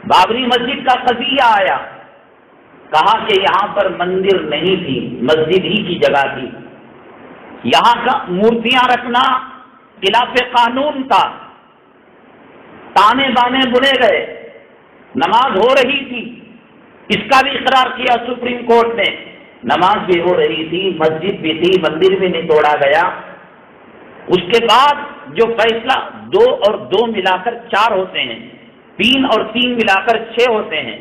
بابری مسجد کا قضیہ آیا، کہا کہ یہاں پر مندر نہیں تھی، مسجد ہی کی جگہ تھی، یہاں کا مورتیاں رکھنا خلاف قانون تھا، تانے بانے بنے گئے، نماز ہو رہی تھی، اس کا بھی اقرار کیا سپریم کورٹ نے، نماز بھی ہو رہی تھی، مسجد بھی تھی، مندر بھی نہیں توڑا گیا۔ اس کے بعد جو فیصلہ 2 اور 2 ملا کر 4 ہوتے ہیں، 3 اور 3 ملا کر 6 ہوتے ہیں،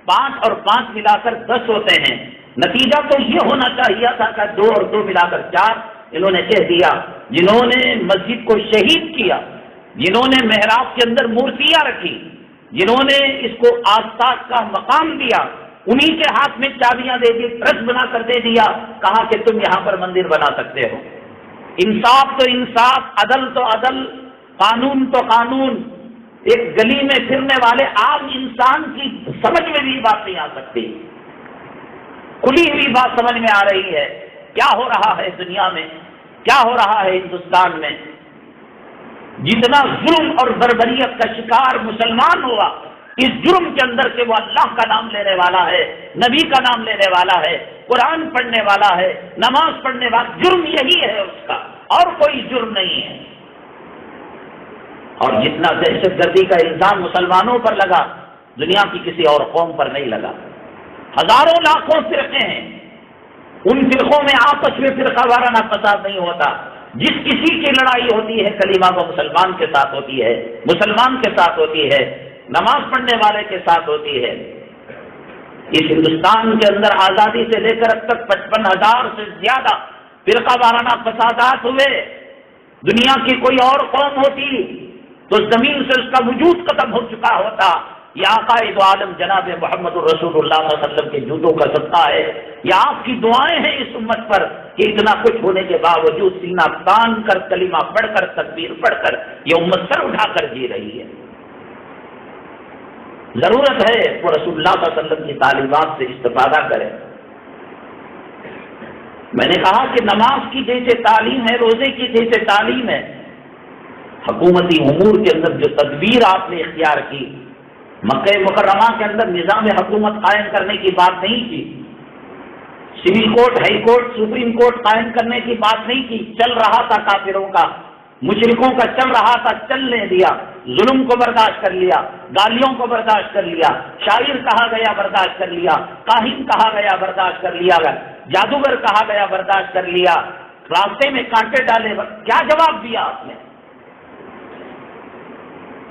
5 اور 5 ملا کر 10 ہوتے ہیں، نتیجہ تو یہ ہونا چاہیے تھا کہ 2 اور 2 ملا کر 4۔ انہوں نے کہہ دیا جنہوں نے مسجد کو شہید کیا، جنہوں نے محراب کے اندر مورتیاں رکھی، جنہوں نے اس کو آستاذ کا مقام دیا، انہی کے ہاتھ میں چابیاں دے دی، ٹرسٹ بنا کر دے دیا، کہا کہ تم یہاں پر مندر بنا سکتے ہو۔ انصاف تو انصاف، عدل تو عدل، قانون تو قانون۔ ایک گلی میں پھرنے والے عام انسان کی سمجھ میں بھی بات نہیں آ سکتی، کھلی ہوئی بات سمجھ میں آ رہی ہے۔ کیا ہو رہا ہے دنیا میں، کیا ہو رہا ہے ہندوستان میں؟ جتنا ظلم اور بربریت کا شکار مسلمان ہوا، اس جرم کے اندر کہ وہ اللہ کا نام لینے والا ہے، نبی کا نام لینے والا ہے، قرآن پڑھنے والا ہے، نماز پڑھنے والا، جرم یہی ہے اس کا، اور کوئی جرم نہیں ہے۔ اور جتنا دہشت گردی کا الزام مسلمانوں پر لگا، دنیا کی کسی اور قوم پر نہیں لگا۔ ہزاروں لاکھوں فرقے ہیں، ان فرقوں میں آپس میں فرقہ وارانہ فساد نہیں ہوتا۔ جس کسی کی لڑائی ہوتی ہے کلمہ کو مسلمان کے ساتھ ہوتی ہے، مسلمان کے ساتھ ہوتی ہے، نماز پڑھنے والے کے ساتھ ہوتی ہے۔ اس ہندوستان کے اندر آزادی سے لے کر اب تک 55,000 سے زیادہ فرقہ وارانہ فسادات ہوئے۔ دنیا کی کوئی اور قوم ہوتی تو زمین سے اس کا وجود ختم ہو چکا ہوتا۔ یہ آقا دو عالم جناب محمد الرسول اللہ صلی اللہ علیہ وسلم کے جوتوں کا صدقہ ہے، یہ آپ کی دعائیں ہیں اس امت پر کہ اتنا کچھ ہونے کے باوجود سینہ تان کر، کلمہ پڑھ کر، تکبیر پڑھ کر یہ امت سر اٹھا کر جی رہی ہے۔ ضرورت ہے وہ رسول اللہ صلی اللہ علیہ وسلم کی تعلیمات سے استفادہ کرے۔ میں نے کہا کہ نماز کی جیسے تعلیم ہے، روزے کی جیسے تعلیم ہے، حکومتی امور کے اندر جو تدبیر آپ نے اختیار کی، مکہ مکرمہ کے اندر نظام حکومت قائم کرنے کی بات نہیں کی، civil court, high court, supreme court قائم کرنے کی بات نہیں کی، چل رہا تھا کافروں کا، مشرکوں کا چل رہا تھا، چلنے دیا، ظلم کو برداشت کر لیا، گالیوں کو برداشت کر لیا، شاعر کہا گیا برداشت کر لیا، کاہن کہا گیا برداشت کر لیا، جادوگر کہا گیا برداشت کر لیا، راستے میں کانٹے ڈالے، کیا جواب دیا آپ نے؟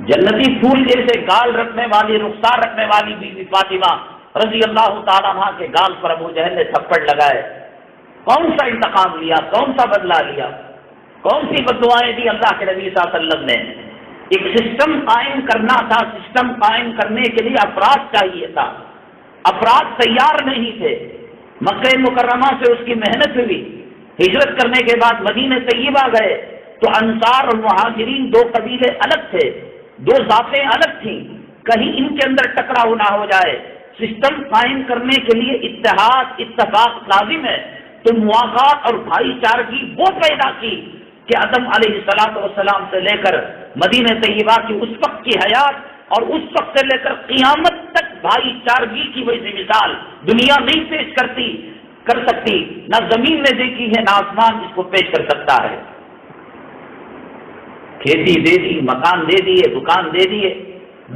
جنتی پھول جیسے گال رکھنے والی، رخسار رکھنے والی بی بی فاطمہ رضی اللہ تعالیٰ عنہ کے گال پر ابو جہل نے تھپڑ لگائے، کون سا انتقام لیا، کون سا بدلہ لیا، کون سی بددعائیں دی اللہ کے نبی صلی اللہ علیہ وسلم نے؟ ایک سسٹم قائم کرنا تھا، سسٹم قائم کرنے کے لیے افراد چاہیے تھا، افراد تیار نہیں تھے۔ مکہ مکرمہ سے اس کی محنت ہوئی، ہجرت کرنے کے بعد مدینہ طیبہ گئے تو انصار اور مہاجرین 2 قبیلے الگ تھے، 2 ذاتیں الگ تھیں، کہیں ان کے اندر ٹکراؤ نہ ہو جائے۔ سسٹم قائم کرنے کے لیے اتحاد، اتفاق لازم ہے، تو مواقعات اور بھائی چارگی وہ پیدا کی کہ آدم علیہ السلام سے لے کر مدینہ طیبہ کی اس وقت کی حیات اور اس وقت سے لے کر قیامت تک بھائی چارگی کی ویسی مثال دنیا نہیں پیش کر سکتی، نہ زمین نے دیکھی ہے، نہ آسمان اس کو پیش کر سکتا ہے۔ کھیتی دے دی، مکان دے دیے، دکان دے دیے،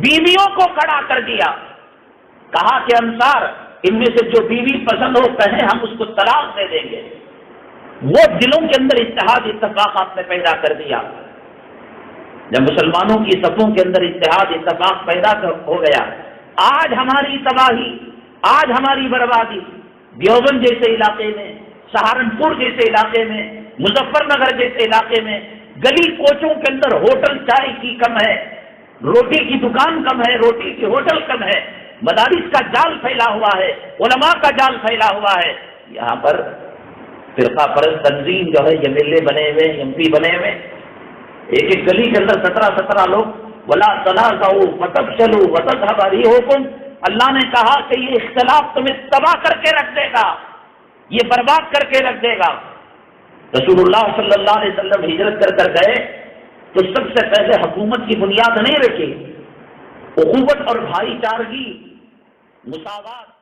بیویوں کو کھڑا کر دیا، کہا کہ انصار ان میں سے جو بیوی پسند ہو کہیں ہم اس کو طلاق دے دیں گے۔ وہ دلوں کے اندر اتحاد اتفاق آپ نے پیدا کر دیا۔ جب مسلمانوں کی صفوں کے اندر اتحاد اتفاق پیدا ہو گیا، آج ہماری تباہی، آج ہماری بربادی دیوبند جیسے علاقے میں، سہارنپور جیسے علاقے میں، مظفر نگر جیسے علاقے میں گلی کوچوں کے اندر ہوٹل چائے کی کم ہے، روٹی کی دکان کم ہے، روٹی کی ہوٹل کم ہے، مدارس کا جال پھیلا ہوا ہے، علماء کا جال پھیلا ہوا ہے۔ یہاں پر فرقہ پرست تنظیم جو ہے، ایم ایل اے بنے ہوئے، ایم پی بنے ہوئے، ایک ایک گلی کے اندر 17 لوگ، ولا تنازعوا فتفشلوا وتذهب ريحكم۔ اللہ نے کہا کہ یہ اختلاف تمہیں تباہ کر کے رکھ دے گا، یہ برباد کر کے رکھ دے گا۔ رسول اللہ صلی اللہ علیہ وسلم ہجرت کر گئے تو سب سے پہلے حکومت کی بنیاد نہیں رکھی، اخوت اور بھائی چارگی، مساوات